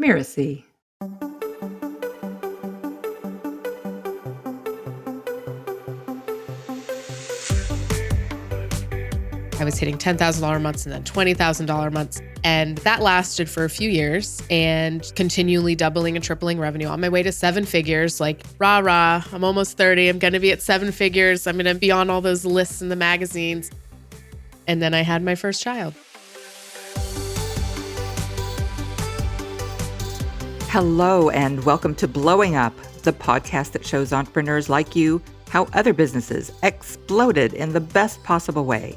Mirasee. I was hitting $10,000 months and then $20,000 months. And that lasted for a few years and continually doubling and tripling revenue on my way to seven figures. Like, rah, rah, I'm almost 30. I'm going to be at seven figures. I'm going to be on all those lists in the magazines. And then I had my first child. Hello, and welcome to Blowing Up, the podcast that shows entrepreneurs like you how other businesses exploded in the best possible way.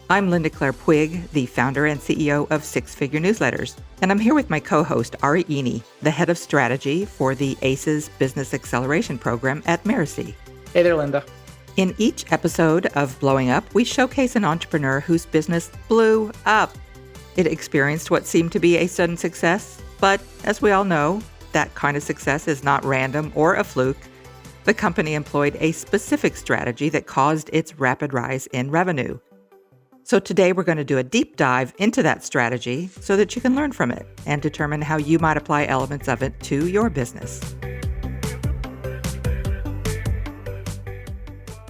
I'm Linda Claire Puig, the founder and CEO of Six Figure Newsletters, and I'm here with my co-host, Ari Eni, the head of strategy for the ACES Business Acceleration Program at Mirasee. Hey there, Linda. In each episode of Blowing Up, we showcase an entrepreneur whose business blew up. It experienced what seemed to be a sudden success, but as we all know, that kind of success is not random or a fluke. The company employed a specific strategy that caused its rapid rise in revenue. So today we're going to do a deep dive into that strategy so that you can learn from it and determine how you might apply elements of it to your business.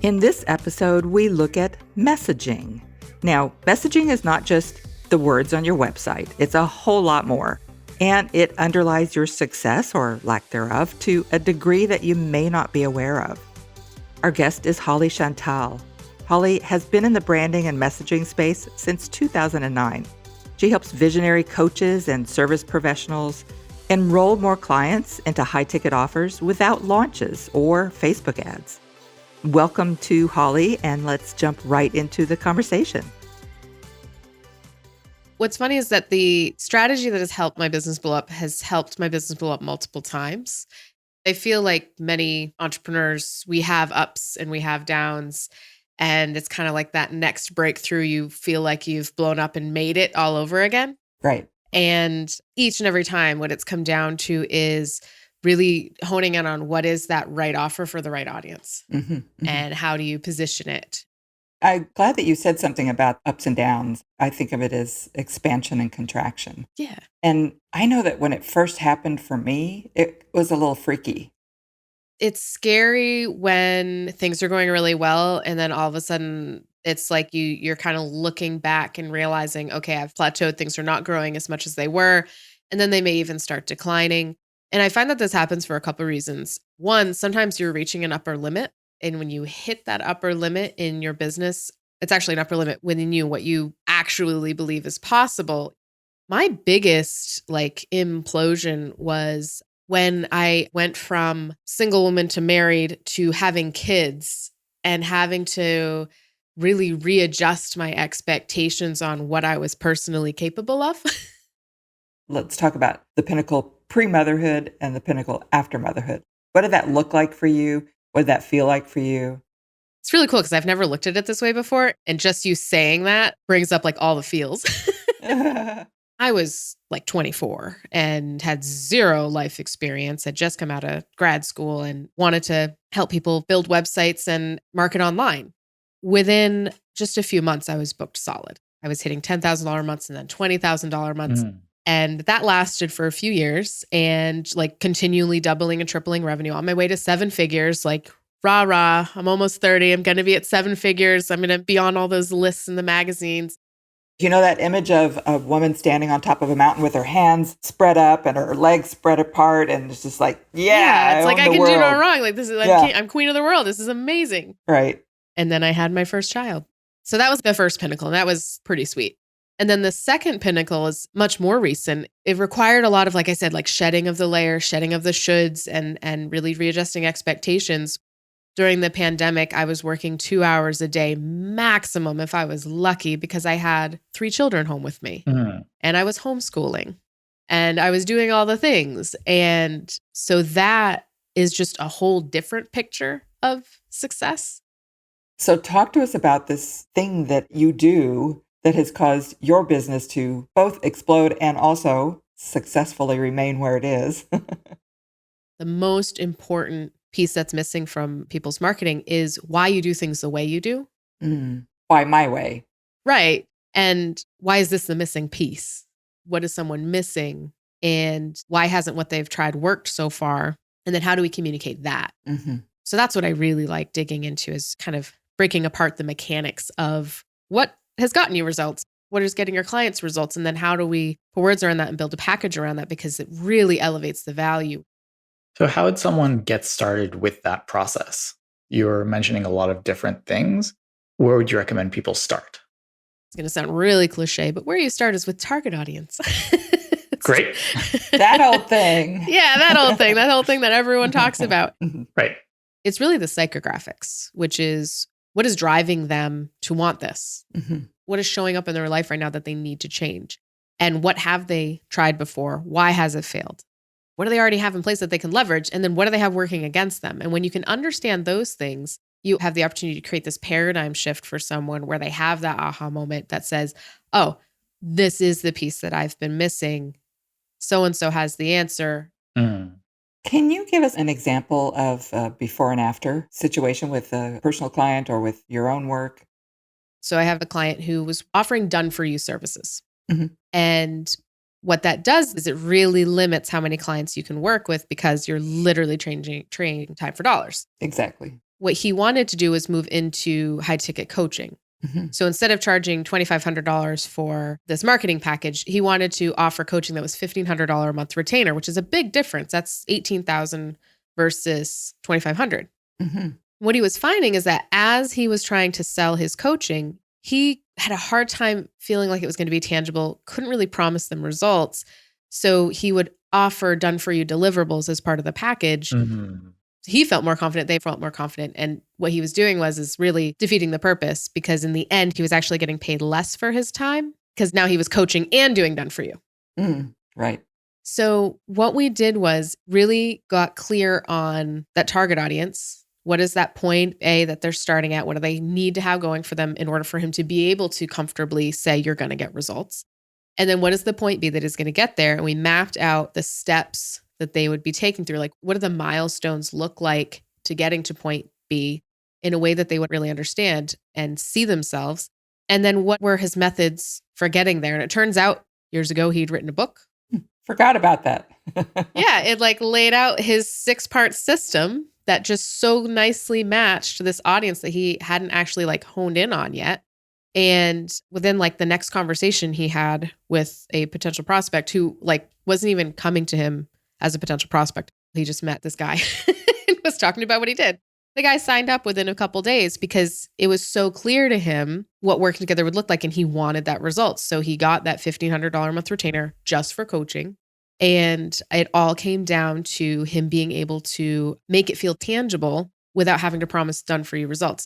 In this episode, we look at messaging. Now, messaging is not just the words on your website. It's a whole lot more. And it underlies your success or lack thereof to a degree that you may not be aware of. Our guest is Holly Chantal. Holly has been in the branding and messaging space since 2009. She helps visionary coaches and service professionals enroll more clients into high-ticket offers without launches or Facebook ads. Welcome to Holly, and let's jump right into the conversation. What's funny is that the strategy that has helped my business blow up has helped my business blow up multiple times. I feel like many entrepreneurs, we have ups and we have downs. And it's kind of like that next breakthrough, you feel like you've blown up and made it all over again. Right. And each and every time what it's come down to is really honing in on what is that right offer for the right audience and how do you position it. I'm glad that you said something about ups and downs. I think of it as expansion and contraction. Yeah. And I know that when it first happened for me, it was a little freaky. It's scary when things are going really well and then all of a sudden it's like you're kind of looking back and realizing, okay, I've plateaued, things are not growing as much as they were, and then they may even start declining. And I find that this happens for a couple of reasons. One, sometimes you're reaching an upper limit, and when you hit that upper limit in your business, it's actually an upper limit within you, what you actually believe is possible. My biggest implosion was when I went from single woman to married to having kids and having to really readjust my expectations on what I was personally capable of. Let's talk about the pinnacle pre-motherhood and the pinnacle after motherhood. What did that look like for you? What did that feel like for you? It's really cool because I've never looked at it this way before. And just you saying that brings up all the feels. I was 24 and had zero life experience. I'd just come out of grad school and wanted to help people build websites and market online. Within just a few months, I was booked solid. I was hitting $10,000 months and then $20,000 months. And that lasted for a few years and continually doubling and tripling revenue on my way to seven figures. Rah, rah, I'm almost 30. I'm going to be at seven figures. I'm going to be on all those lists in the magazines. You know that image of a woman standing on top of a mountain with her hands spread up and her legs spread apart, and it's just yeah, it's I can do no wrong. This is I'm queen of the world. This is amazing. Right. And then I had my first child. So that was the first pinnacle, and that was pretty sweet. And then the second pinnacle is much more recent. It required a lot of, like I said, shedding of the layers, shedding of the shoulds, and really readjusting expectations. During the pandemic, I was working 2 hours a day maximum if I was lucky because I had 3 children home with me and I was homeschooling and I was doing all the things. And so that is just a whole different picture of success. So talk to us about this thing that you do that has caused your business to both explode and also successfully remain where it is. The most important piece that's missing from people's marketing is why you do things the way you do. Why my way? Right. And why is this the missing piece? What is someone missing and why hasn't what they've tried worked so far? And then how do we communicate that? So that's what I really like digging into, is kind of breaking apart the mechanics of what has gotten you results, what is getting your clients results, and then how do we put words around that and build a package around that, because it really elevates the value. So how would someone get started with that process? You're mentioning a lot of different things. Where would you recommend people start? It's going to sound really cliche, but where you start is with target audience. Great. That old thing. Yeah, that old thing that everyone talks about. Right. It's really the psychographics, which is what is driving them to want this? What is showing up in their life right now that they need to change? And what have they tried before? Why has it failed? What do they already have in place that they can leverage? And then what do they have working against them? And when you can understand those things, you have the opportunity to create this paradigm shift for someone where they have that aha moment that says, oh, this is the piece that I've been missing. So-and-so has the answer. Can you give us an example of a before and after situation with a personal client or with your own work? So I have a client who was offering done-for-you services. And what that does is it really limits how many clients you can work with, because you're literally trading time for dollars. Exactly. What he wanted to do was move into high-ticket coaching. So instead of charging $2,500 for this marketing package, he wanted to offer coaching that was $1,500 a month retainer, which is a big difference. That's $18,000 versus $2,500. What he was finding is that as he was trying to sell his coaching, he had a hard time feeling like it was going to be tangible, couldn't really promise them results. So he would offer done-for-you deliverables as part of the package. He felt more confident, they felt more confident. And what he was doing is really defeating the purpose, because in the end, he was actually getting paid less for his time, because now he was coaching and doing done for you. Right. So what we did was really got clear on that target audience. What is that point A that they're starting at? What do they need to have going for them in order for him to be able to comfortably say, you're going to get results? And then what is the point B that is going to get there? And we mapped out the steps that they would be taking through. Like, what do the milestones look like to getting to point B in a way that they would really understand and see themselves? And then what were his methods for getting there? And it turns out years ago, he'd written a book. Forgot about that. Yeah, it laid out his 6-part system that just so nicely matched this audience that he hadn't actually honed in on yet. And within the next conversation he had with a potential prospect who wasn't even coming to him as a potential prospect. He just met this guy and was talking about what he did. The guy signed up within a couple days because it was so clear to him what working together would look like, and he wanted that result. So he got that $1,500 a month retainer just for coaching. And it all came down to him being able to make it feel tangible without having to promise done-for-you results.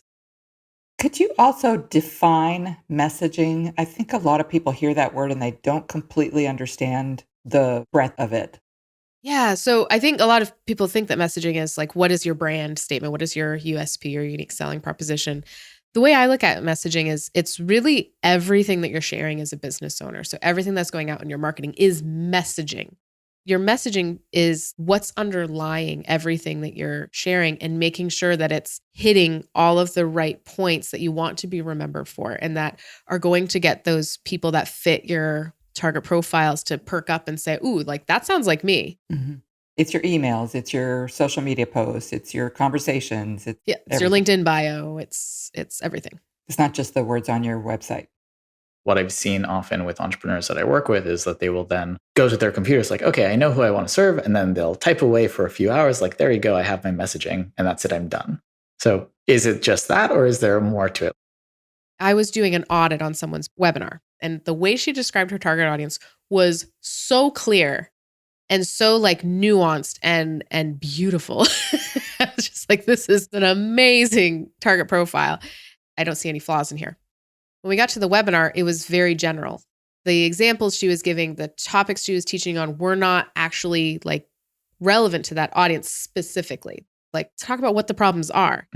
Could you also define messaging? I think a lot of people hear that word and they don't completely understand the breadth of it. Yeah. So I think a lot of people think that messaging is what is your brand statement? What is your USP, your unique selling proposition? The way I look at messaging is it's really everything that you're sharing as a business owner. So everything that's going out in your marketing is messaging. Your messaging is what's underlying everything that you're sharing and making sure that it's hitting all of the right points that you want to be remembered for, and that are going to get those people that fit your target profiles to perk up and say, ooh, that sounds like me. It's your emails, it's your social media posts, it's your conversations. It's your LinkedIn bio. It's everything. It's not just the words on your website. What I've seen often with entrepreneurs that I work with is that they will then go to their computers okay, I know who I want to serve. And then they'll type away for a few hours, there you go, I have my messaging, and that's it, I'm done. So is it just that, or is there more to it? I was doing an audit on someone's webinar, and the way she described her target audience was so clear and so nuanced and beautiful. I was just this is an amazing target profile. I don't see any flaws in here. When we got to the webinar, it was very general. The examples she was giving, the topics she was teaching on were not actually relevant to that audience specifically. Talk about what the problems are.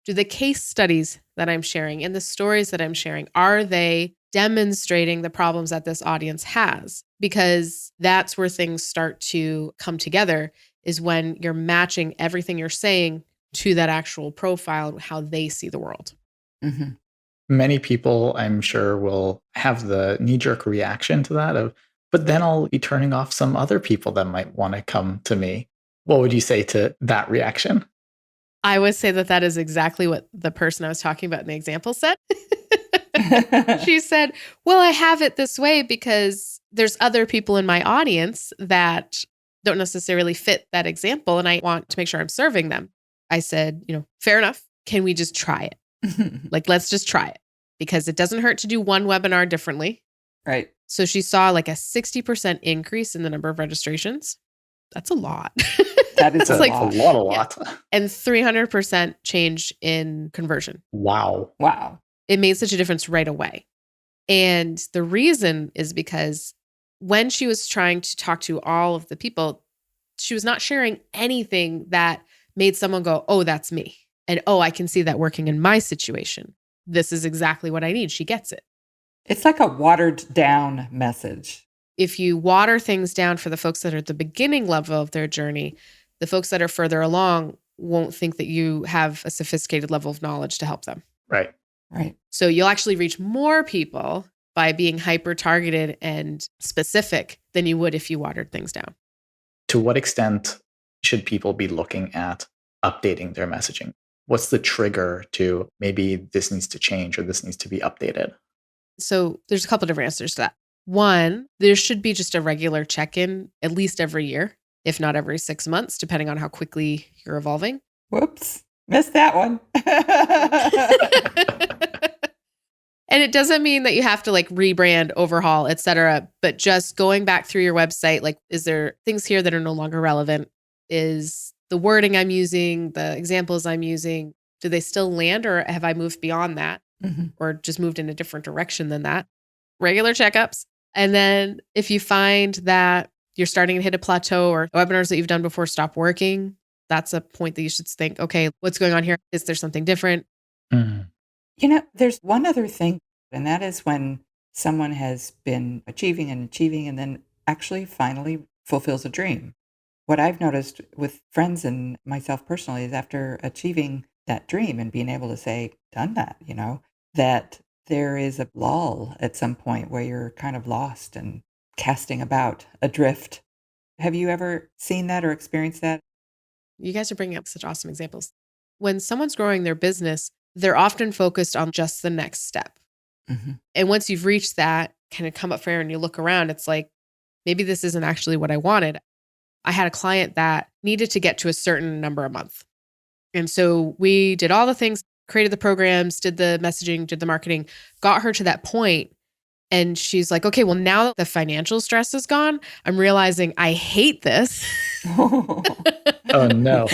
Do the case studies that I'm sharing and the stories that I'm sharing, are they demonstrating the problems that this audience has? Because that's where things start to come together, is when you're matching everything you're saying to that actual profile, how they see the world. Many people, I'm sure, will have the knee-jerk reaction to that of, But then I'll be turning off some other people that might want to come to me. What would you say to that reaction? I would say that that is exactly what the person I was talking about in the example said. She said, well, I have it this way because there's other people in my audience that don't necessarily fit that example, and I want to make sure I'm serving them. I said, fair enough. Can we just try it? Let's just try it, because it doesn't hurt to do one webinar differently. Right. So she saw like a 60% increase in the number of registrations. That's a lot. That is a lot. Yeah. And 300% change in conversion. Wow. It made such a difference right away. And the reason is because when she was trying to talk to all of the people, she was not sharing anything that made someone go, oh, that's me. And oh, I can see that working in my situation. This is exactly what I need. She gets it. It's like a watered down message. If you water things down for the folks that are at the beginning level of their journey, the folks that are further along won't think that you have a sophisticated level of knowledge to help them. Right. So you'll actually reach more people by being hyper targeted and specific than you would if you watered things down. To what extent should people be looking at updating their messaging? What's the trigger to maybe this needs to change or this needs to be updated? So there's a couple different answers to that. One, there should be just a regular check-in at least every year, if not every 6 months, depending on how quickly you're evolving. Whoops, missed that one. And it doesn't mean that you have to rebrand, overhaul, et cetera, but just going back through your website, is there things here that are no longer relevant? Is the wording I'm using, the examples I'm using, do they still land, or have I moved beyond that? Mm-hmm. Or just moved in a different direction than that? Regular checkups. And then if you find that you're starting to hit a plateau or webinars that you've done before stop working, that's a point that you should think, okay, what's going on here? Is there something different? Mm. There's one other thing, and that is when someone has been achieving and then actually finally fulfills a dream. What I've noticed with friends and myself personally is after achieving that dream and being able to say, done that, that there is a lull at some point where you're kind of lost and casting about adrift. Have you ever seen that or experienced that? You guys are bringing up such awesome examples. When someone's growing their business, they're often focused on just the next step. Mm-hmm. And once you've reached that, kind of come up for air and you look around, it's like, maybe this isn't actually what I wanted. I had a client that needed to get to a certain number a month. And so we did all the things, created the programs, did the messaging, did the marketing, got her to that point. And she's like, okay, well, now that the financial stress is gone, I'm realizing I hate this. Oh, no.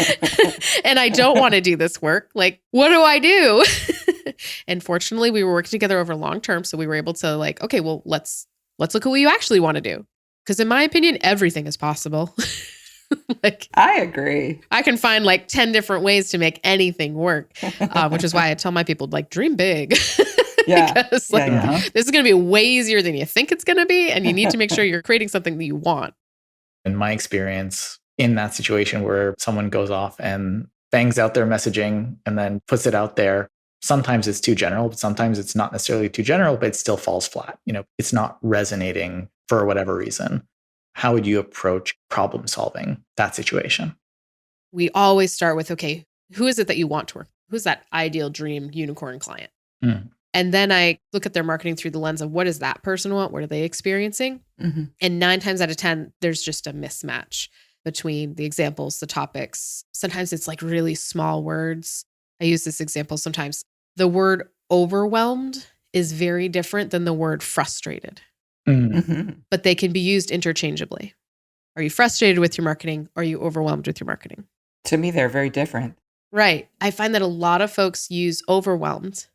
And I don't want to do this work. What do I do? And fortunately, we were working together over long term. So we were able to okay, well, let's look at what you actually want to do. Because in my opinion, everything is possible. I agree. I can find 10 different ways to make anything work, which is why I tell my people, dream big. Yeah. Because this is going to be way easier than you think it's going to be. And you need to make sure you're creating something that you want. In my experience, in that situation where someone goes off and bangs out their messaging and then puts it out there, sometimes it's too general, but sometimes it's not necessarily too general, but it still falls flat. It's not resonating for whatever reason. How would you approach problem solving that situation? We always start with, okay, who is it that you want to work? Who's that ideal dream unicorn client? Mm. And then I look at their marketing through the lens of what does that person want? What are they experiencing? Mm-hmm. And 9 times out of 10, there's just a mismatch between the examples, the topics. Sometimes it's really small words. I use this example sometimes. The word overwhelmed is very different than the word frustrated. Mm-hmm. But they can be used interchangeably. Are you frustrated with your marketing? Or are you overwhelmed with your marketing? To me, they're very different. Right. I find that a lot of folks use overwhelmed.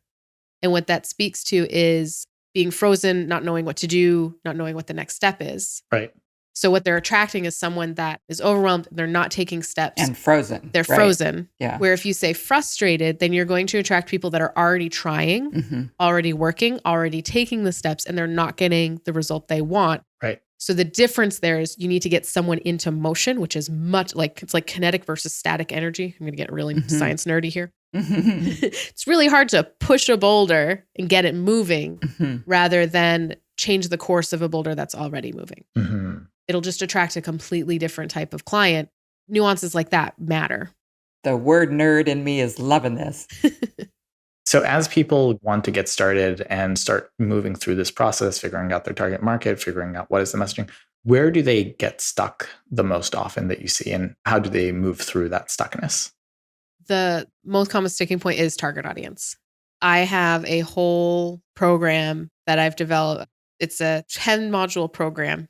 And what that speaks to is being frozen, not knowing what to do, not knowing what the next step is. Right. So what they're attracting is someone that is overwhelmed. They're not taking steps. And frozen. They're right. frozen. Yeah. Where if you say frustrated, then you're going to attract people that are already trying, Mm-hmm. already working, already taking the steps, and they're not getting the result they want. Right. So the difference there is you need to get someone into motion, which is much it's like kinetic versus static energy. I'm going to get really Mm-hmm. science nerdy here. Mm-hmm. It's really hard to push a boulder and get it moving Mm-hmm. rather than change the course of a boulder that's already moving. Mm-hmm. It'll just attract a completely different type of client. Nuances like that matter. The word nerd in me is loving this. So as people want to get started and start moving through this process, figuring out their target market, figuring out what is the messaging, where do they get stuck the most often that you see, and how do they move through that stuckness? The most common sticking point is target audience. I have a whole program that I've developed. It's a 10-module program,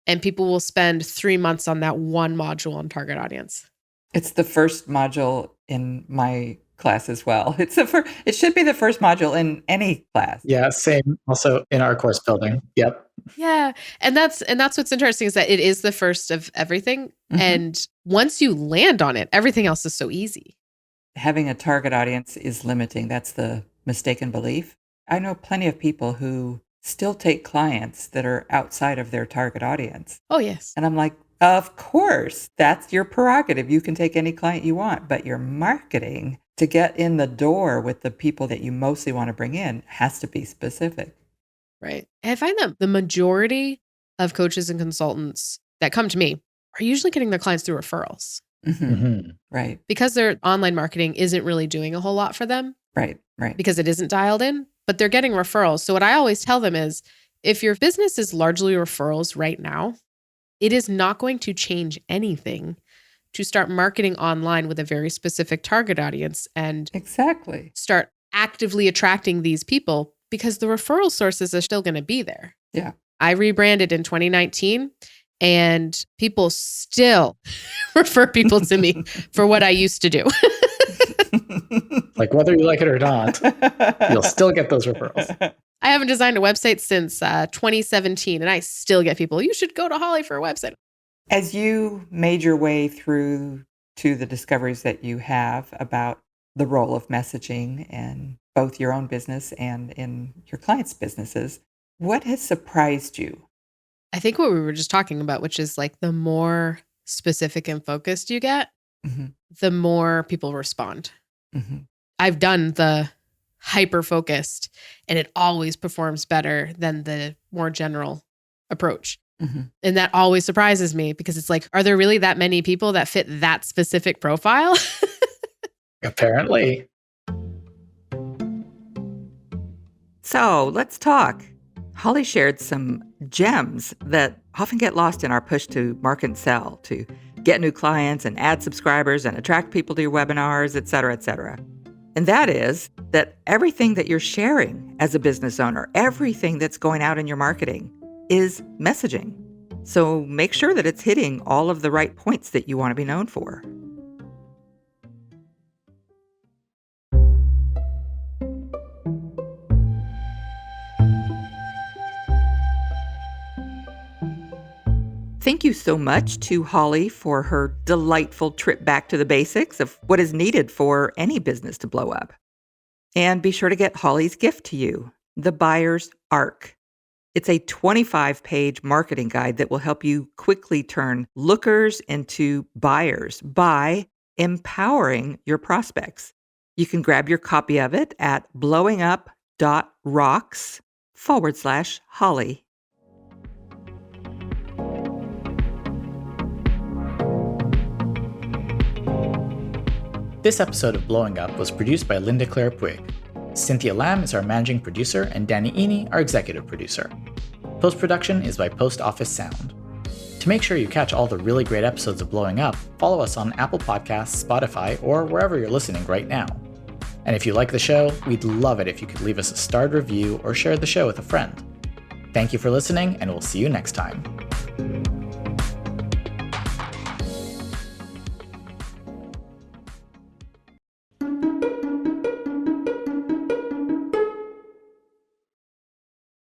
and people will spend 3 months on that one module on target audience. It's the first module in my class as well. It should be the first module in any class. Yeah, same. Also in our course building. Yep. Yeah. And that's what's interesting, is that it is the first of everything. Mm-hmm. And once you land on it, everything else is so easy. Having a target audience is limiting. That's the mistaken belief. I know plenty of people who still take clients that are outside of their target audience. Oh, yes. And I'm like, of course, that's your prerogative. You can take any client you want, but your marketing to get in the door with the people that you mostly want to bring in has to be specific. Right. And I find that the majority of coaches and consultants that come to me are usually getting their clients through referrals. Mm-hmm. Mm-hmm. Right. Because their online marketing isn't really doing a whole lot for them. Right. Because it isn't dialed in, but they're getting referrals. So what I always tell them is, if your business is largely referrals right now, it is not going to change anything to start marketing online with a very specific target audience and exactly start actively attracting these people, because the referral sources are still going to be there. Yeah. I rebranded in 2019 and people still refer people to me for what I used to do. Like whether you like it or not, you'll still get those referrals. I haven't designed a website since 2017, and I still get people, you should go to Holly for a website. As you made your way through to the discoveries that you have about the role of messaging in both your own business and in your clients' businesses, what has surprised you? I think what we were just talking about, which is like the more specific and focused you get, Mm-hmm. the more people respond. Mm-hmm. I've done the hyper-focused, and it always performs better than the more general approach. Mm-hmm. And that always surprises me, because it's like, are there really that many people that fit that specific profile? Apparently. So let's talk. Holly shared some gems that often get lost in our push to market and sell, to get new clients and add subscribers and attract people to your webinars, et cetera, et cetera. And that is that everything that you're sharing as a business owner, everything that's going out in your marketing is messaging. So make sure that it's hitting all of the right points that you want to be known for. Thank you so much to Holly for her delightful trip back to the basics of what is needed for any business to blow up. And be sure to get Holly's gift to you, the Buyer's Arc. It's a 25-page marketing guide that will help you quickly turn lookers into buyers by empowering your prospects. You can grab your copy of it at blowingup.rocks/Holly. This episode of Blowing Up was produced by Linda Claire Puig. Cynthia Lam is our managing producer, and Danny Eni, our executive producer. Post-production is by Post Office Sound. To make sure you catch all the really great episodes of Blowing Up, follow us on Apple Podcasts, Spotify, or wherever you're listening right now. And if you like the show, we'd love it if you could leave us a starred review or share the show with a friend. Thank you for listening, and we'll see you next time.